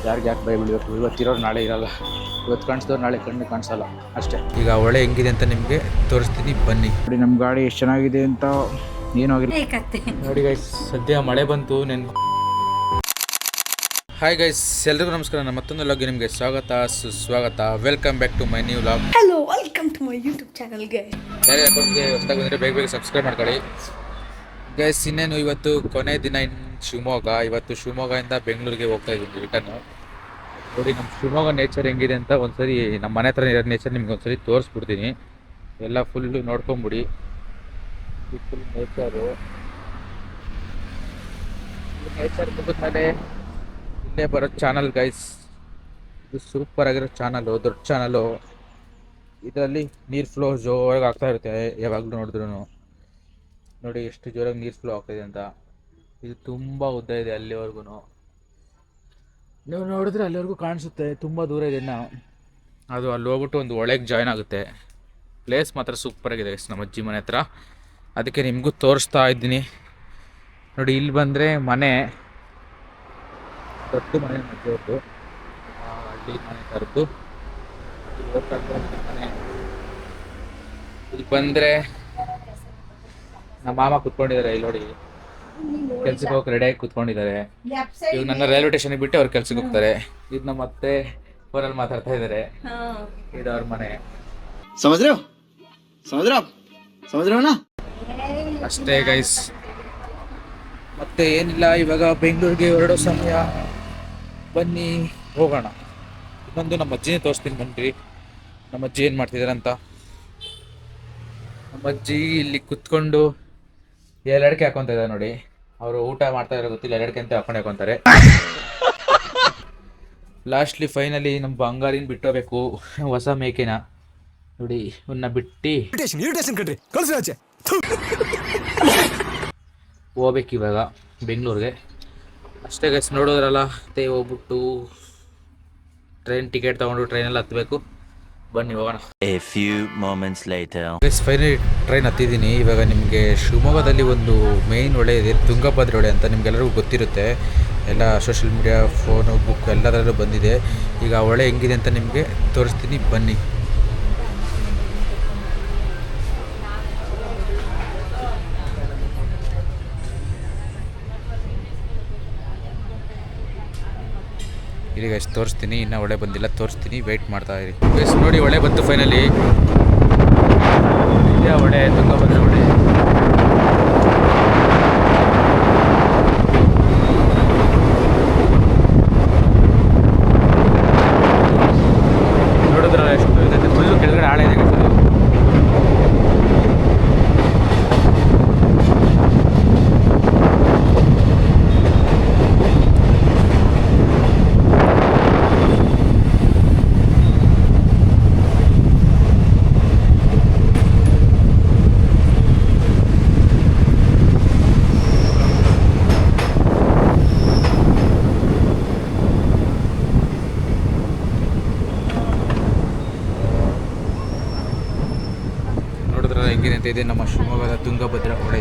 ಯಾರಿಗೆ ಯಾಕೆ ಭಯ ಬಿಡಬೇಕು, ಇವತ್ತಿರೋರು ನಾಳೆ ಇರಲ್ಲ, ಇವತ್ತು ಕಾಣಿಸಿದವ್ರು ನಾಳೆ ಕಣ್ಣು ಕಾಣಿಸಲ್ಲ ಅಷ್ಟೇ. ಈಗ ಒಳ್ಳೆ ಹೆಂಗಿದೆ ಅಂತ ನಿಮಗೆ ತೋರಿಸ್ತೀನಿ ಬನ್ನಿ. ನೋಡಿ ನಮ್ಮ ಗಾಡಿ ಎಷ್ಟು ಚೆನ್ನಾಗಿದೆ ಅಂತ. ಏನೂ ಆಗಿಲ್ಲ ನೋಡಿ ಗೈಸ್, ಸದ್ಯ ಮಳೆ ಬಂತು ಹಾಯ್ ಗೈಸ್, ಎಲ್ರಿಗೂ ನಮಸ್ಕಾರ. ನಮ್ಮ ಮತ್ತೊಂದು ಲಾಗ್ಗೆ ನಿಮಗೆ ಸ್ವಾಗತ ಸುಸ್ವಾಗತ. Welcome back to my new vlog. Hello, welcome to my YouTube channel guys. ಯಾರೇ ಅಕೌಂಟ್ಗೆ ಹೊಸದಾಗಿ ಬಂದರೆ ಬೇಗ ಸಬ್ಸ್ಕ್ರೈಬ್ ಮಾಡ್ಕೊಳ್ಳಿ ಗೈಸ್. ಇನ್ನೇನು ಇವತ್ತು ಕೊನೆ ದಿನ ಶಿವಮೊಗ್ಗ. ಇವತ್ತು ಶಿವಮೊಗ್ಗದಿಂದ ಬೆಂಗಳೂರಿಗೆ ಹೋಗ್ತಾ ಇದ್ದೀನಿ ರಿಟರ್ನು. ನೋಡಿ ನಮ್ಮ ಶಿವಮೊಗ್ಗ ನೇಚರ್ ಹೆಂಗಿದೆ ಅಂತ ಒಂದ್ಸರಿ ನಮ್ಮ ಮನೆ ಹತ್ರ ಇರೋ ನೇಚರ್ ನಿಮ್ಗೆ ಒಂದ್ಸರಿ ತೋರಿಸ್ಬಿಡ್ತೀನಿ. ಎಲ್ಲ ಫುಲ್ಲು ನೋಡ್ಕೊಂಬಿಡಿ. Full nature. ನೇಚರ್ ಮುಗಿದ್ಮೇಲೆ ಇಲ್ಲೇ ಬರೋ ಚಾನಲ್ ಗೈಸ್, ಇದು ಸೂಪರ್ ಆಗಿರೋ ಚಾನಲು, ದೊಡ್ಡ ಚಾನಲು. ಇದರಲ್ಲಿ ನೀರು ಫ್ಲೋ ಜೋರಾಗಿ ಆಗ್ತಾ ಇರುತ್ತೆ ಯಾವಾಗಲೂ ನೋಡಿದ್ರು. ನೋಡಿ ಎಷ್ಟು ಜೋರಾಗಿ ನೀರು ಫ್ಲೋ ಆಗ್ತಾಯಿದೆ ಅಂತ. ಇದು ತುಂಬ ಉದ್ದ ಇದೆ, ಅಲ್ಲಿವರೆಗೂ ನೀವು ನೋಡಿದ್ರೆ ಅಲ್ಲಿವರೆಗೂ ಕಾಣಿಸುತ್ತೆ. ತುಂಬ ದೂರ ಇದೆ ಇನ್ನು. ಅದು ಅಲ್ಲಿ ಹೋಗ್ಬಿಟ್ಟು ಒಂದು ಒಳಗೆ ಜಾಯ್ನ್ ಆಗುತ್ತೆ. ಪ್ಲೇಸ್ ಮಾತ್ರ ಸೂಪರಾಗಿದೆ ನಮ್ಮ ಅಜ್ಜಿ ಮನೆ ಹತ್ರ, ಅದಕ್ಕೆ ನಿಮಗೂ ತೋರಿಸ್ತಾ ಇದ್ದೀನಿ. ನೋಡಿ ಇಲ್ಲಿ ಬಂದರೆ ಮನೆ, ದೊಡ್ಡ ಮನೆ ಮಧ್ಯದ್ದು, ಹಳ್ಳಿ ಮನೆ ಥರದ್ದು ಮನೆ. ಇಲ್ಲಿ ಬಂದರೆ ನಮ್ಮ ಮಾಮ ಕುತ್ಕೊಂಡಿದ್ದಾರೆ ಇಲ್ಲಿ ನೋಡಿ, ಕೆಲ್ಸಕ್ಕೆ ಹೋಗಿ ರೆಡಿಯಾಗಿ ಕುತ್ಕೊಂಡಿದ್ದಾರೆ. ಇವಾಗ ನನ್ನ ರೈಲ್ವೆ ಸ್ಟೇಷನ್ಗೆ ಬಿಟ್ಟು ಅವ್ರು ಕೆಲ್ಸಕ್ಕೆ ಹೋಗ್ತಾರೆ. ಇದು ನಮ್ಮ ಮತ್ತೆ ಫೋನಲ್ಲಿ ಮಾತಾಡ್ತಾ ಇದ್ದಾರೆ. ಇದು ಅವ್ರ ಮನೆ. ಅಷ್ಟೇ ಗೈಸ್, ಮತ್ತೆ ಏನಿಲ್ಲ. ಇವಾಗ ಬೆಂಗಳೂರಿಗೆ ಹೊರಡೋ ಸಮಯ, ಬನ್ನಿ ಹೋಗೋಣ. ಇನ್ನೊಂದು ನಮ್ಮ ಅಜ್ಜಿನೇ ತೋರಿಸ್ತೀನಿ ಬನ್ನಿರಿ, ನಮ್ಮ ಅಜ್ಜಿ ಏನು ಮಾಡ್ತಿದ್ದಾರೆ ಅಂತ. ನಮ್ಮ ಅಜ್ಜಿ ಇಲ್ಲಿ ಕುತ್ಕೊಂಡು ಎರಡಕ್ಕೆ ಹಾಕೊತ ಇದ್ದಾರೆ ನೋಡಿ. ಅವರು ಊಟ ಮಾಡ್ತಾ ಇರೋ ಗೊತ್ತಿಲ್ಲ, ಎರಡಕ್ಕೆ ಅಂತ ಹಾಕೊಂತಾರೆ. ಲಾಸ್ಟ್ಲಿ ಫೈನಲಿ ನಮ್ಮ ಬಂಗಾರಿನ ಬಿಟ್ಟೋಗ್ಬೇಕು, ಹೊಸ ಮೇಕೆನ ನೋಡಿ. ಇವನ್ನ ಬಿಟ್ಟು ಹೋಗ್ಬೇಕು ಇವಾಗ ಬೆಂಗಳೂರಿಗೆ. ಅಷ್ಟೇ ಗೈಸ್, ನೋಡೋದ್ರಲ್ಲ. ಮತ್ತೆ ಹೋಗ್ಬಿಟ್ಟು ಟ್ರೈನ್ ಟಿಕೆಟ್ ತೊಗೊಂಡು ಟ್ರೈನಲ್ಲಿ ಹತ್ತಬೇಕು. ಬನ್ನಿ ಹೋಗೋಣ. ಗೈಸ್ ಫೈನಲಿ ಟ್ರೈನ್ ಹತ್ತಿದ್ದೀನಿ. ಇವಾಗ ನಿಮಗೆ ಶಿವಮೊಗ್ಗದಲ್ಲಿ ಒಂದು ಮೇಯ್ನ್ ಹೊಳೆ ಇದೆ, ತುಂಗಭದ್ರಾ ಹೊಳೆ ಅಂತ. ನಿಮ್ಗೆಲ್ಲರಿಗೂ ಗೊತ್ತಿರುತ್ತೆ, ಎಲ್ಲ ಸೋಷಿಯಲ್ ಮೀಡಿಯಾ, ಫೋನು, ಬುಕ್ ಎಲ್ಲದರಲ್ಲೂ ಬಂದಿದೆ. ಈಗ ಹೊಳೆ ಹೆಂಗಿದೆ ಅಂತ ನಿಮಗೆ ತೋರಿಸ್ತೀನಿ ಬನ್ನಿ. ಈಗ ಎಷ್ಟು ತೋರಿಸ್ತೀನಿ, ಇನ್ನೂ ಒಳ್ಳೆ ಬಂದಿಲ್ಲ, ತೋರಿಸ್ತೀನಿ, ವೆಯ್ಟ್ ಮಾಡ್ತಾ ಇರಿ ಗೈಸ್. ನೋಡಿ ಒಳ್ಳೆ ಬಂತು ಫೈನಲಿ. ಇದೇ ಒಳ್ಳೆ, ತುಂಗಭದ್ರಾ ಒಳ್ಳೆ. ನೋಡಿದ್ರ ಎಷ್ಟು ಇದೆ, ಫುಲ್ಲು ಕೆಳಗಡೆ ಆಳ ಇದೆ ಗೈಸ್. ಹೆಂಗಿದೆ ಅಂತ ಇದೆ ನಮ್ಮ ಶಿವಮೊಗ್ಗದ ತುಂಗಭದ್ರಾ ಹೊಳೆ.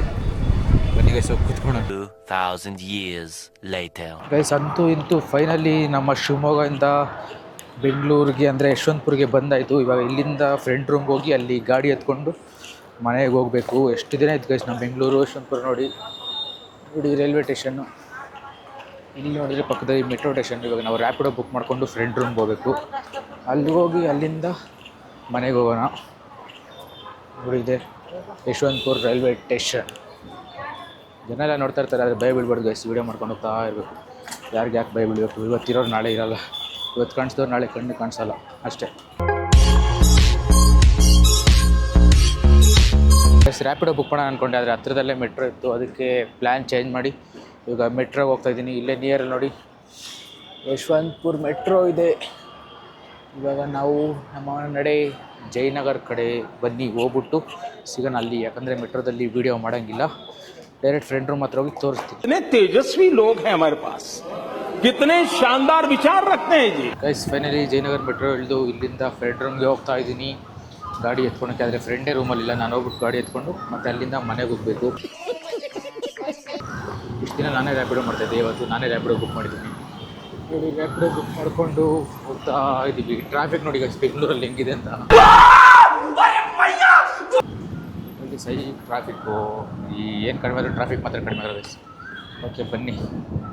ಬನ್ನಿ ಗೈಸ್ ಕುತ್ಕೊಳ್ಳೋಣ. 2000 years later ಗೈಸ್, ಅಂತೂ ಇಂತೂ ಫೈನಲಿ ನಮ್ಮ ಶಿವಮೊಗ್ಗದಿಂದ ಬೆಂಗಳೂರಿಗೆ ಅಂದರೆ ಯಶವಂತಪುರಿಗೆ ಬಂದಾಯಿತು. ಇವಾಗ ಇಲ್ಲಿಂದ ಫ್ರೆಂಡ್ ರೂಮ್ಗೆ ಹೋಗಿ ಅಲ್ಲಿ ಗಾಡಿ ಎತ್ಕೊಂಡು ಮನೆಗೆ ಹೋಗಬೇಕು. ಎಷ್ಟು ದಿನ ಇತ್ತು ಗೈಸ್ ನಮ್ಮ ಬೆಂಗಳೂರು ಯಶವಂತಪುರ. ನೋಡಿ ರೈಲ್ವೆ ಸ್ಟೇಷನ್ನು ಇಲ್ಲಿ ನೋಡಿದರೆ ಪಕ್ಕದಲ್ಲಿ ಮೆಟ್ರೋ ಸ್ಟೇಷನ್. ಇವಾಗ ನಾವು ರ್ಯಾಪಿಡೋ ಬುಕ್ ಮಾಡಿಕೊಂಡು ಫ್ರೆಂಡ್ ರೂಮ್ಗೆ ಹೋಗಬೇಕು. ಅಲ್ಲಿ ಹೋಗಿ ಅಲ್ಲಿಂದ ಮನೆಗೆ ಹೋಗೋಣ. ನೋಡಿ ಇದೆ ಯಶವಂತಪುರ ರೈಲ್ವೆ ಸ್ಟೇಷನ್. ಜನ ಎಲ್ಲ ನೋಡ್ತಾ ಇರ್ತಾರೆ, ಆದರೆ ಭಯ ಬೀಳ್ಬಾರ್ದು ಗೈಸ್. ವೀಡಿಯೋ ಮಾಡ್ಕೊಂಡು ಹೋಗ್ತಾ ಇರಬೇಕು. ಯಾರಿಗೆ ಯಾಕೆ ಭಯ ಬೀಳಬೇಕು, ಇವತ್ತಿರೋರು ನಾಳೆ ಇರಲ್ಲ, ಇವತ್ತು ಕಾಣಿಸಿದವ್ರು ನಾಳೆ ಕಣ್ಣು ಕಾಣಿಸಲ್ಲ ಅಷ್ಟೇ. ಗೈಸ್ ರ್ಯಾಪಿಡೋ ಬುಕ್ ಮಾಡೋಣ ಅಂದ್ಕೊಂಡೆ, ಆದರೆ ಹತ್ತಿರದಲ್ಲೇ ಮೆಟ್ರೋ ಇತ್ತು, ಅದಕ್ಕೆ ಪ್ಲ್ಯಾನ್ ಚೇಂಜ್ ಮಾಡಿ ಇವಾಗ ಮೆಟ್ರೋಗೆ ಹೋಗ್ತಾಯಿದ್ದೀನಿ. ಇಲ್ಲೇ ನಿಯರಲ್ಲಿ ನೋಡಿ ಯಶವಂತಪುರ ಮೆಟ್ರೋ ಇದೆ. ಇವಾಗ ನಾವು ನಮ್ಮ ನಡೆ ಜಯನಗರ್ ಕಡೆ ಬನ್ನಿ, ಹೋಗ್ಬಿಟ್ಟು ಸಿಗೋಣ ಅಲ್ಲಿ. ಯಾಕಂದರೆ ಮೆಟ್ರೋದಲ್ಲಿ ವೀಡಿಯೋ ಮಾಡೋಂಗಿಲ್ಲ, ಡೈರೆಕ್ಟ್ ಫ್ರೆಂಡ್ ರೂಮ್ ಹತ್ರ ಹೋಗಿ ತೋರಿಸ್ತೀವಿ. ತೇಜಸ್ವಿ ಲೋಗ್ ಹೈ ಹಮಾರೆ ಪಾಸ್, ಕಿತನೆ ಶಾನದಾರ್ ವಿಚಾರ ರಖತೆ ಹೈ ಜಿ. ಗೈಸ್ ಫೈನಲಿ ಜಯನಗರ್ ಮೆಟ್ರೋ ಇಳಿದು ಇಲ್ಲಿಂದ ಫ್ರೆಂಡ್ ರೂಮ್ಗೆ ಹೋಗ್ತಾ ಇದ್ದೀನಿ ಗಾಡಿ ಎತ್ಕೊಳಕ್ಕೆ. ಆದರೆ ಫ್ರೆಂಡೇ ರೂಮಲ್ಲಿಲ್ಲ, ನಾನು ಹೋಗ್ಬಿಟ್ಟು ಗಾಡಿ ಎತ್ಕೊಂಡು ಮತ್ತೆ ಅಲ್ಲಿಂದ ಮನೆಗೆ ಹೋಗಬೇಕು. ಇಷ್ಟು ದಿನ ನಾನೇ ರ್ಯಾಪಿಡೋ ಮಾಡ್ತಾಯಿದ್ದೆ, ಇವತ್ತು ನಾನೇ ರ್ಯಾಪಿಡೋ ಬುಕ್ ಮಾಡಿದ್ದೀನಿ. ನೋಡಿ ರ್ಯಾಪಿಡೋ ಬುಕ್ ಮಾಡಿಕೊಂಡು ಹೋಗ್ತಾ ಇದ್ದೀವಿ. ಟ್ರಾಫಿಕ್ ನೋಡಿ ಗೈಸ್ ಬೆಂಗಳೂರಲ್ಲಿ ಹೆಂಗಿದೆ ಅಂತ. ಇಲ್ಲಿ ಸೈ ಟ್ರಾಫಿಕ್ಕು ಈ ಏನು ಕಡಿಮೆ ಆದರೂ ಟ್ರಾಫಿಕ್ ಮಾತ್ರ ಕಡಿಮೆ ಆಗೋದು ಗೈಸ್. ಓಕೆ ಬನ್ನಿ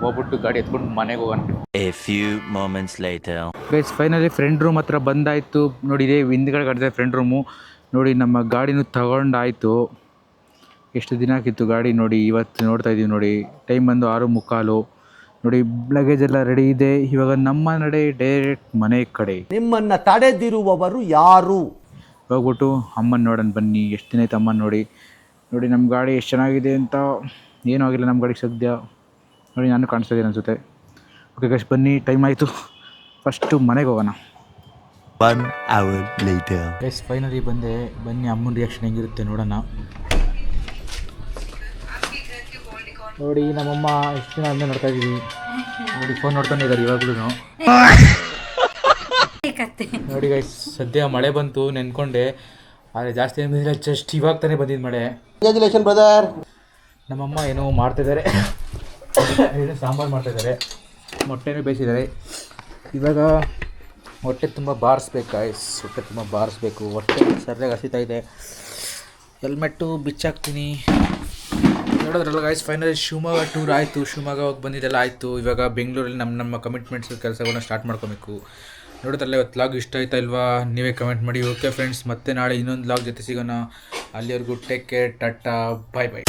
ಹೋಗ್ಬಿಟ್ಟು ಗಾಡಿ ಎತ್ಕೊಂಡು ಮನೆಗೆ ಹೋಗೋಣ. A few moments later. Guys finally friend room ಹತ್ರ ಬಂದಾಯಿತು. ನೋಡಿ ಇದೇ ಹಿಂದ್ಗಡೆ ಕಟ್ಟಿದೆ ಫ್ರೆಂಡ್ ರೂಮು. ನೋಡಿ ನಮ್ಮ ಗಾಡಿನೂ ತಗೊಂಡಾಯಿತು. ಎಷ್ಟು ದಿನ ಆಗಿತ್ತು ಗಾಡಿ ನೋಡಿ, ಇವತ್ತು ನೋಡ್ತಾ ಇದ್ದೀವಿ. ನೋಡಿ ಟೈಮ್ ಬಂದು 6:45. ನೋಡಿ ಲಗೇಜ್ ಎಲ್ಲ ರೆಡಿ ಇದೆ. ಇವಾಗ ನಮ್ಮ ನಡೆ ಡೈರೆಕ್ಟ್ ಮನೆ ಕಡೆ. ನಿಮ್ಮನ್ನು ತಡೆದಿರುವವರು ಯಾರು? ಹೋಗ್ಬಿಟ್ಟು ಅಮ್ಮನ ನೋಡೋಣ ಬನ್ನಿ. ಎಷ್ಟು ದಿನ ಆಯ್ತು ಅಮ್ಮನ ನೋಡಿ. ನೋಡಿ ನಮ್ಮ ಗಾಡಿ ಎಷ್ಟು ಚೆನ್ನಾಗಿದೆ ಅಂತ. ಏನೂ ಆಗಿಲ್ಲ ನಮ್ಮ ಗಾಡಿಗೆ ಸದ್ಯ. ನೋಡಿ ನಾನು ಕಾಣಿಸ್ತಾ ಇದ್ದೀನಿ ಅನಿಸುತ್ತೆ. ಓಕೆ ಗೈಸ್ ಬನ್ನಿ, ಟೈಮ್ ಆಯಿತು. ಫಸ್ಟು ಮನೆಗೆ ಹೋಗೋಣ. 1 hour later. ಗೈಸ್ ಫೈನಲಿ ಬಂದೆ. ಬನ್ನಿ ಅಮ್ಮನ ರಿಯಾಕ್ಷನ್ ಹೆಂಗಿರುತ್ತೆ ನೋಡೋಣ. ನೋಡಿ ನಮ್ಮಮ್ಮ ಎಷ್ಟು ದಿನ ಆದ್ಮೇಲೆ ನೋಡ್ತಾ ಇದ್ದೀವಿ. ನೋಡಿ ಫೋನ್ ನೋಡ್ತಾನೆ ಇದ್ದಾರೆ ಇವಾಗಲೂ. ನೋಡಿ ಗೈಸ್ ಸದ್ಯ ಮಳೆ ಬಂತು ನೆನ್ಕೊಂಡೆ, ಆದರೆ ಜಾಸ್ತಿ ಏನಿಲ್ಲ, ಜಸ್ಟ್ ಇವಾಗ ತಾನೇ ಬಂದಿದ್ದು ಮಳೆ. Congratulation brother. ನಮ್ಮಮ್ಮ ಏನೋ ಮಾಡ್ತಾಯಿದ್ದಾರೆ, ಏನೋ ಸಾಂಬಾರು ಮಾಡ್ತಾಯಿದ್ದಾರೆ, ಮೊಟ್ಟೆನೂ ಬೇಯಿಸಿದ್ದಾರೆ. ಇವಾಗ ಹೊಟ್ಟೆ ತುಂಬ ಬಾರಿಸ್ಬೇಕು ಗೈಸ್, ಹೊಟ್ಟೆ ತುಂಬ ಬಾರಿಸ್ಬೇಕು. ಹೊಟ್ಟೆ ಸರಿಯಾಗಿ ಹಸಿತಾ ಇದೆ. ಹೆಲ್ಮೆಟ್ಟು ಬಿಚ್ಚಾಕ್ತೀನಿ. ನೋಡೋದ್ರಲ್ಲ ಗೈಸ್ ಫೈನಲಿ ಶಿವಮೊಗ್ಗ ಟೂರ್ ಆಯಿತು. ಶಿವಮೊಗ್ಗ ಹೋಗಿ ಬಂದಿದ್ದೆಲ್ಲ ಆಯಿತು. ಇವಾಗ ಬೆಂಗಳೂರಲ್ಲಿ ನಮ್ಮ ಕಮಿಟ್ಮೆಂಟ್ಸ್ ಕೆಲಸಗಳನ್ನ ಸ್ಟಾರ್ಟ್ ಮಾಡ್ಕೊಬೇಕು. ನೋಡೋದ್ರಲ್ಲ ಇವತ್ತು ಲಾಗ್ ಇಷ್ಟ ಆಯ್ತಾ ಇಲ್ವಾ ನೀವೇ ಕಮೆಂಟ್ ಮಾಡಿ. ಓಕೆ ಫ್ರೆಂಡ್ಸ್, ಮತ್ತೆ ನಾಳೆ ಇನ್ನೊಂದು ಲಾಗ್ ಜೊತೆ ಸಿಗೋಣ. ಅಲ್ಲಿವರೆಗೂ ಟೇಕ್ ಕೇರ್, ಟಾಟಾ, ಬಾಯ್ ಬಾಯ್.